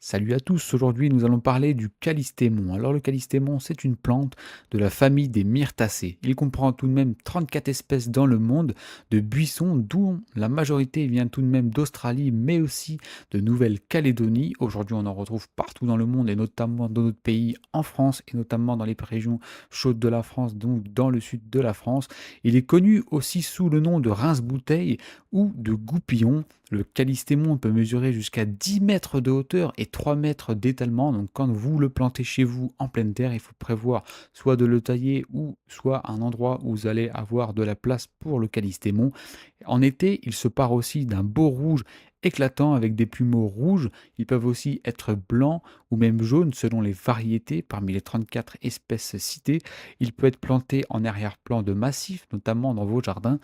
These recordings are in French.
Salut à tous, aujourd'hui nous allons parler du calystémon. Alors le calystémon, c'est une plante de la famille des myrtacées. Il comprend tout de même 34 espèces dans le monde de buissons, dont la majorité vient tout de même d'Australie, mais aussi de Nouvelle-Calédonie. Aujourd'hui on en retrouve partout dans le monde et notamment dans notre pays, en France, et notamment dans les régions chaudes de la France, donc dans le sud de la France. Il est connu aussi sous le nom de rince-bouteille ou de goupillon. Le calystémon peut mesurer jusqu'à 10 mètres de hauteur et 3 mètres d'étalement. Donc quand vous le plantez chez vous en pleine terre, il faut prévoir soit de le tailler ou soit un endroit où vous allez avoir de la place pour le calystémon. En été, il se part aussi d'un beau rouge éclatant avec des plumeaux rouges. Ils peuvent aussi être blancs ou même jaunes selon les variétés parmi les 34 espèces citées. Il peut être planté en arrière-plan de massifs, notamment dans vos jardins.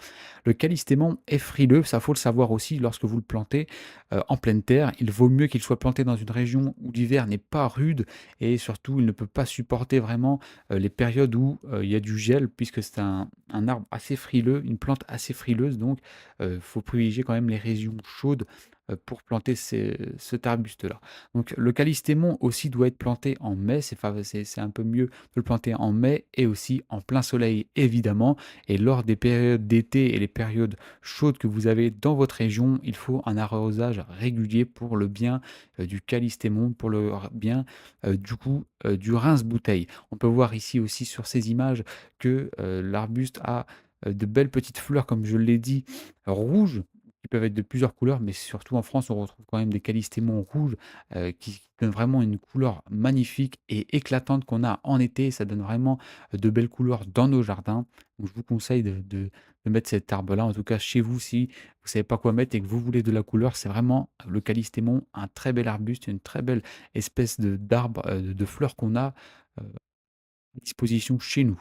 Le calystémon est frileux, ça faut le savoir aussi lorsque vous le plantez en pleine terre. Il vaut mieux qu'il soit planté dans une région où l'hiver n'est pas rude et surtout il ne peut pas supporter vraiment les périodes où il y a du gel puisque c'est un arbre assez frileux, une plante assez frileuse. Donc il faut privilégier quand même les régions chaudes pour planter cet arbuste-là. Donc le calystémon aussi doit être planté en mai, c'est un peu mieux de le planter en mai et aussi en plein soleil évidemment. Et lors des périodes d'été et les périodes chaudes que vous avez dans votre région, il faut un arrosage régulier pour le bien du calystémon, pour le bien du rince-bouteille. On peut voir ici aussi sur ces images que l'arbuste a de belles petites fleurs, comme je l'ai dit, rouges, qui peuvent être de plusieurs couleurs, mais surtout en France, on retrouve quand même des calystémons rouges qui donnent vraiment une couleur magnifique et éclatante qu'on a en été. Ça donne vraiment de belles couleurs dans nos jardins. Donc, je vous conseille de mettre cet arbre-là, en tout cas chez vous, si vous ne savez pas quoi mettre et que vous voulez de la couleur. C'est vraiment le calystémon, un très bel arbuste, une très belle espèce d'arbre, de fleurs qu'on a à disposition chez nous.